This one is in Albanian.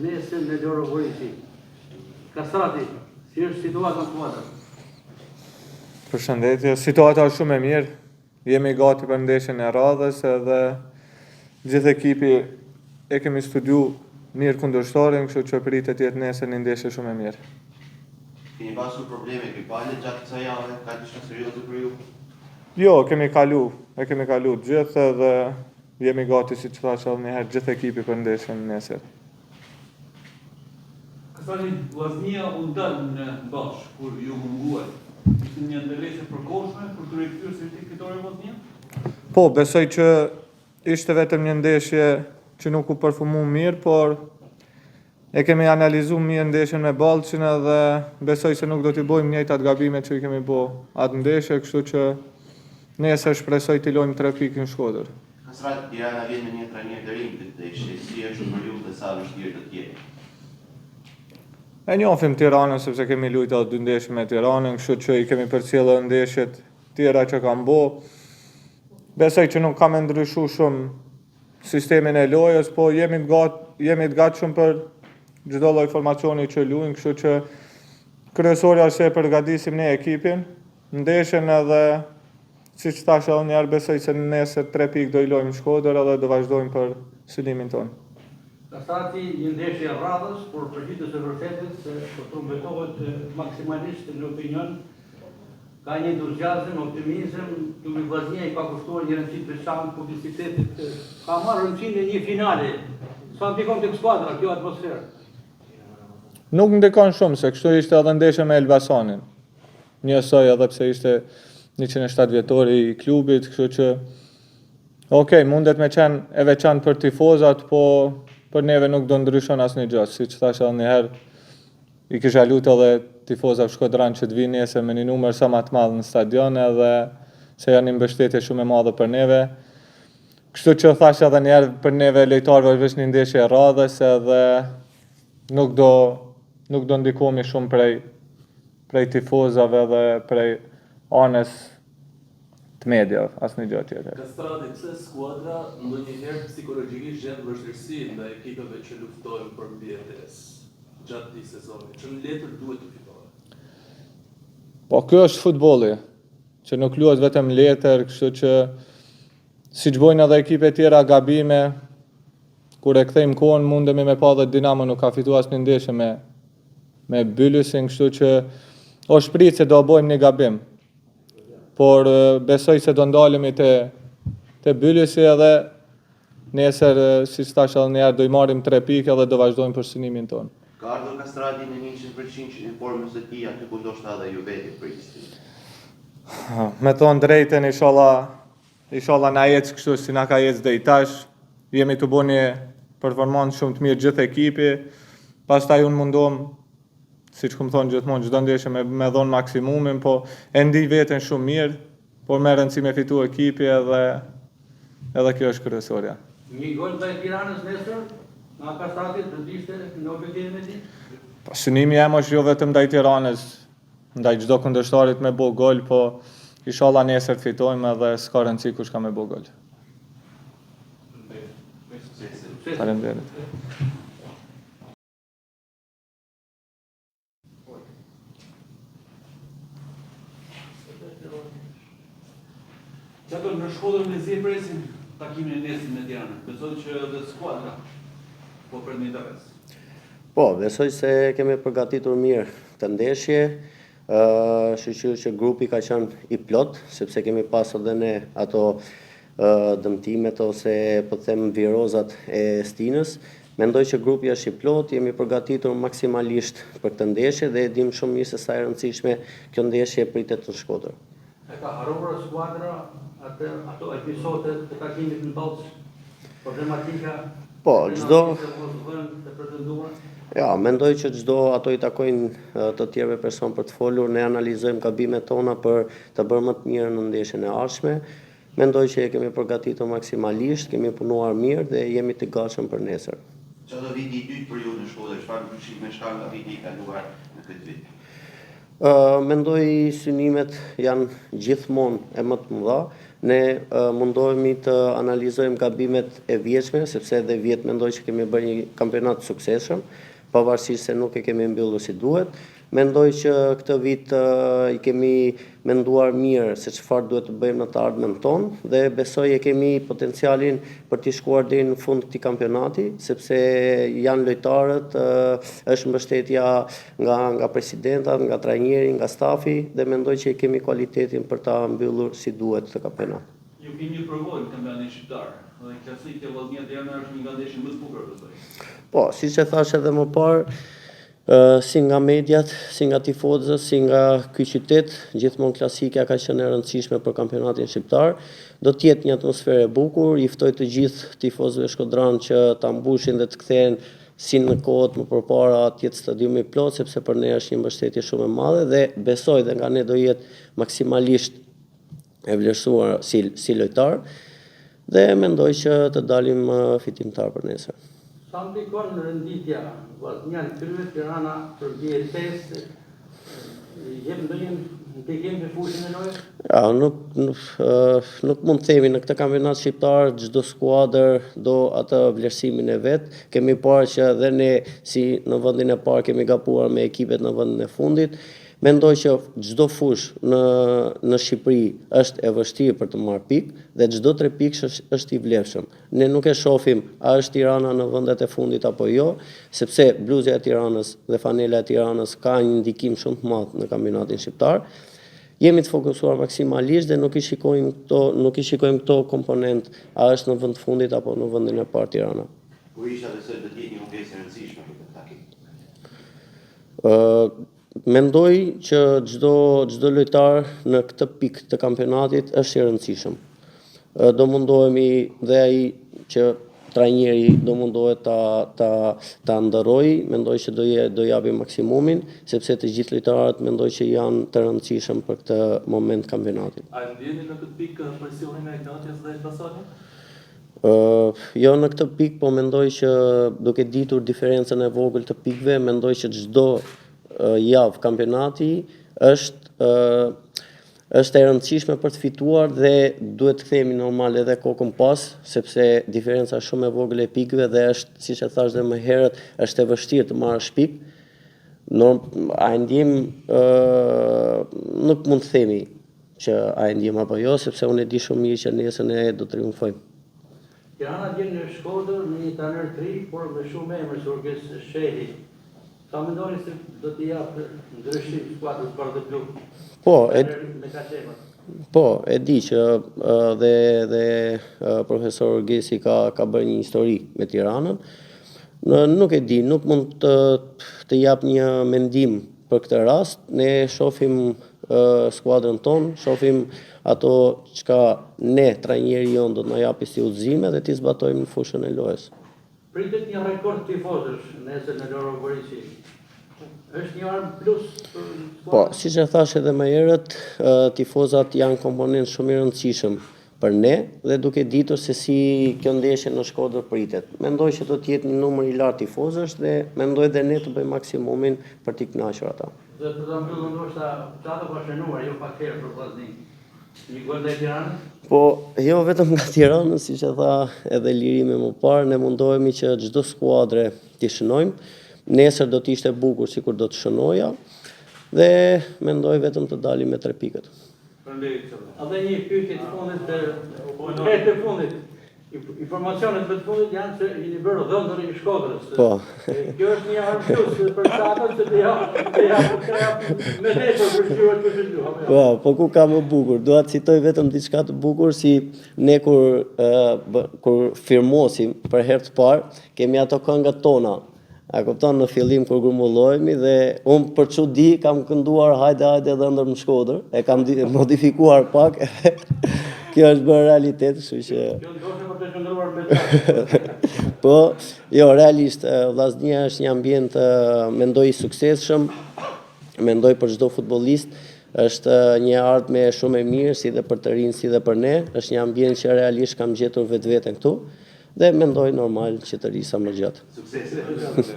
nesër në Lorogorici. Kastrati, si është situata në kuadrë? Përshëndetje, situata është shumë e mirë. Jemi gati për ndeshjen e radhës edhe gjithë ekipi e kemi studiu mirë kundërshtarin, kështu që pritet jetë nesër një ndeshje shumë e mirë. Keni pasur probleme gripale gjatë kësaj jave, ka diçka serioze për ju? Jo, kemi kalu gjithë edhe jemi gati, si që thashë edhe njëherë, gjithë ekipi për ndeshjen nesër. Kastrati, vllaznia u ndal në bashkë kur ju munguat. Ishte një ndërlesje përkohshme për të rikthyer sërish fitoren vllaznia? Po, besoj që ishte vetëm një ndeshje që nuk u përfumu mirë, por e kemi analizu mirë ndeshjen me Ballçin edhe besoj se nuk do t'i bojmë njëjtat gabimet që i kemi bo atë ndeshje, kështu që nesër shpresoj t'i lojmë 3 pikë në Shkodër. Kastrati, Tirana vjen me një trajner të rinj këtë ndeshje, si është për ju dhe sa vështirë të tjerë? E njohim Tiranën sepse kemi luajtur 2 ndeshje me Tiranën, kështu që i kemi përcjellë ndeshjet tjera që kanë bo. Besoj që nuk kam ndryshu shumë sistemin e lojës, po jemi të gatshëm për çdo lloj formacioni që luajmë, kështu që kryesorja është e përgatisim ne ekipin, ndeshjen edhe siç thash edhe një herë besoj se nesër 3 pikë do i lojmë në Shkodër edhe do vazhdojmë për synimin tonë. Kastrati, një ndeshje e radhës, por përgjithës e vërtetit se po trumbetohet maksimalisht në opinion, ka një entuziazëm, optimizëm, duke vllaznia i ka kushtuar një rëndësi të veçantë publicitetit, ka marrë rëndësinë e një finale. Sa ndikon tek skuadra kjo atmosferë? Nuk ndikon shumë, se kështu ishte edhe ndeshja me Elbasanin. Njësoj edhe pse ishte 107 vjetori i klubit, kështu që mundet me qenë e veçantë për tifozat, po për neve nuk do ndryshon asnjë gjë, siç thash edhe një herë, i kisha lutur edhe tifozat shkodran që të vinë nesër me një numër sa më të madh në stadion edhe se janë një mbështetje shumë e madhe për neve. Kështu që thash edhe një herë, për neve lojtarëve është vetëm një ndeshje e radhës edhe nuk do ndikohemi shumë prej tifozave dhe prej anës të mediave, asnjë gjë tjetër. Kastrati, pse skuadra ndonjëherë psikologjikisht gjen vështirësi ndaj ekipeve që luftojnë për mbijetesë gjatë këtij sezoni, që në letër duhet të fitohet? Po kjo është futbolli, që nuk luhet vetëm letër, kështu që siç bojnë edhe ekipe tjera gabime, kur e kthejmë kohën mundemi me pa dhe Dinamo nuk ka fituar asnjë ndeshje me Bylysin, kështu që o shprit se do bojmë një gabim. Por besoj se do ndalemi te Bylysi edhe nesër, siç thash edhe një herë, do i marrim 3 pikë edhe do vazhdojmë për synimin tonë. Ka ardhur Kastrati në 100% në formën së tij aty ku ndoshta edhe ju veti prisni? Me thonë drejtën, inshallah na ecë kështu si na ka ecë deri tash. Jemi të bënë një performancë shumë të mirë gjithë ekipi. Pastaj unë mundohem, siç kum thonë gjithmonë, çdo ndeshje me dhon maksimumin, po e ndi veten shumë mirë, por me rëndësi me fitu ekipi edhe kjo është kryesorja. Një gol ndaj Tiranës nesër, nga Kastrati do të ishte në objektivin e tij? Po synimi jam është jo vetëm ndaj Tiranës, ndaj çdo kundërshtarit me bo gol, po inshallah nesër të fitojmë edhe s'ka rëndësi kush ka me bo gol. Faleminderit. Qato në Shkodër me zi presin takimin e nesër me Tiranën. Besoj që edhe skuadra po pret një interes. Po, besoj se kemi përgatitur mirë të ndeshje. Shqyr që grupi ka qenë i plot, sepse kemi pas edhe ne ato dëmtimet ose po them virozat e stinës. Mendoj që grupi është i plot, jemi përgatitur maksimalisht për këtë ndeshje dhe e dim shumë mirë se sa e rëndësishme kjo ndeshje pritet në Shkodër. E ka harruar skuadra ato episode të takimit në Ballç? Problematika? Po, çdo të pretenduar? Ja, mendoj që çdo ato i takojnë të tjerëve person për të folur, ne analizojmë gabimet tona për të bërë më të mirë në ndeshjen e ardhshme. Mendoj që e kemi përgatitur maksimalisht, kemi punuar mirë dhe jemi të gatshëm për nesër. Çdo viti i dytë për ju në Shkodër, çfarë ndryshime ka nga viti i kaluar në këtë vit? Mendoj synimet janë gjithmonë e më të mëdha, ne mundohemi të analizojmë gabimet e vjetshme, sepse edhe vjet mendoj që kemi bërë një kampionat të suksesshëm, pavarësisht se nuk e kemi mbyllur si duhet. Mendoj që këtë vit i kemi menduar mirë se çfarë duhet të bëjmë në të ardhmen tonë dhe besoj e kemi potencialin për të shkuar deri në fund të këtij kampionati, sepse janë lojtarët, është mbështetja nga presidentat, nga trajneri, nga stafi dhe mendoj që kemi kualitetin për ta mbyllur si duhet këtë kampionat. Ju keni provojë në kampionatin shqiptar. Dhe klasika e Vllaznia Tirana është një nga ndeshjet më të bukura besoj. Po, siç e thash edhe më parë, si nga mediat, si nga tifozët, si nga ky qytet, gjithmonë klasika ka qenë e rëndësishme për kampionatin shqiptar. Do të jetë një atmosferë e bukur, i ftoj të gjithë tifozëve shkodran që ta mbushin dhe të kthehen si në kohët më përpara të jetë stadiumi plot, sepse për ne është një mbështetje shumë e madhe dhe besoj dhe nga ne do jetë maksimalisht e vlerësuar si lojtar dhe mendoj që të dalim fitimtar për nesër. Sa ndikon renditja Vllaznia në krye Tirana për vjetesë, jep ndonjë ndikim në fushën e lojës? Ja, nuk mund të themi në këtë kampionat shqiptar çdo skuadër do atë vlerësimin e vet. Kemi parë që edhe ne si në vendin e parë kemi gabuar me ekipet në vendin e fundit. Mendoj që çdo fushë në Shqipëri është e vështirë për të marrë pikë dhe çdo 3 pikë është i vlefshëm. Ne nuk e shohim a është Tirana në vendet e fundit apo jo, sepse bluzja e Tiranës dhe fanela e Tiranës ka një ndikim shumë të madh në kampionatin shqiptar. Jemi të fokusuar maksimalisht dhe nuk i shikojmë këto komponent a është në vend të fundit apo në vendin e parë Tirana. Ku isha besoj të jetë një mungesë e rëndësishme për këtë takim? Mendoj që çdo lojtar në këtë pikë të kampionatit është i rëndësishëm. Do mundohemi dhe ai që trajneri do mundohet ta ndërrojë, mendoj që do japi maksimumin, sepse të gjithë lojtarët mendoj që janë të rëndësishëm për këtë moment kampionatit. A ndjeni në këtë pikë presionin e Ignatios dhe Elbasanit? Jo në këtë pikë, po mendoj që duke ditur diferencën e vogël të pikëve, mendoj që çdo javë kampionati është e rëndësishme për të fituar dhe duhet të themi normal edhe kokën pas, sepse diferenca është shumë e vogël e pikëve dhe është, siç e thash dhe më herët, është e vështirë të marrësh pikë. A e ndjem, nuk mund të themi që a e ndjem apo jo, sepse unë e di shumë mirë që nesër ne do të triumfojmë. Tirana vjen në Shkodër me një trajner të ri, por me shumë emër si Orges Sheli. Sa mendoni se do t'i japë ndryshim skuadrës bardhë blu? Po, e di që dhe profesor Orgesi ka bërë një histori me Tiranën. Nuk e di, nuk mund të jap një mendim për këtë rast. Ne shohim skuadrën tonë, shohim ato çka ne trajneri jon do të na japi si udhëzime dhe t'i zbatojmë në fushën e lojës. Pritet një rekord tifozësh nesër në Loro Boriçi. Është një armë plus për skuadrën? Po, siç e thash edhe më herët, tifozat janë komponent shumë i rëndësishëm për ne dhe duke ditur se si kjo ndeshje në Shkodër pritet. Mendoj që do të jetë një numër i lartë tifozësh dhe mendoj dhe ne të bëjmë maksimumin për t'i kënaqur ata. Dhe për ta mbyllur ndoshta çfarë ka shënuar jo pak herë për Vllaznin. Një gol ndaj Tiranës? Po, jo vetëm nga Tirana, siç e tha edhe Lirimi më parë, ne mundohemi që çdo skuadre t'i shënojmë. Nesër do të ishte bukur sikur do të shënoja dhe mendoj vetëm të dalim me 3 pikët. Edhe një pyetje të fundit të fundit. Informacionet të fundit janë se jeni bërë dhëndër i Shkodrës. Po. Kjo është një armë plus për çatën se të jap me nesër për shkruar këtë gjë. Po ku ka më bukur? Dua të citoj vetëm diçka të bukur si ne kur firmosim për herë të parë, kemi ato këngët tona. A kupton, në fillim kur grumbullohemi dhe unë për çudi kam kënduar hajde dhëndër në Shkodër, e kam modifikuar pak edhe kjo është bërë realitet, kështu që Kjo ndoshta për të qëndruar me ta. Po, jo, realisht, Vllaznia është një ambient mendoj i suksesshëm, mendoj për çdo futbollist, është një ardhmë shumë e mirë si dhe për të rinj si dhe për ne, është një ambient që realisht kam gjetur vetveten këtu dhe mendoj normal që të rri sa më gjatë. Sukses.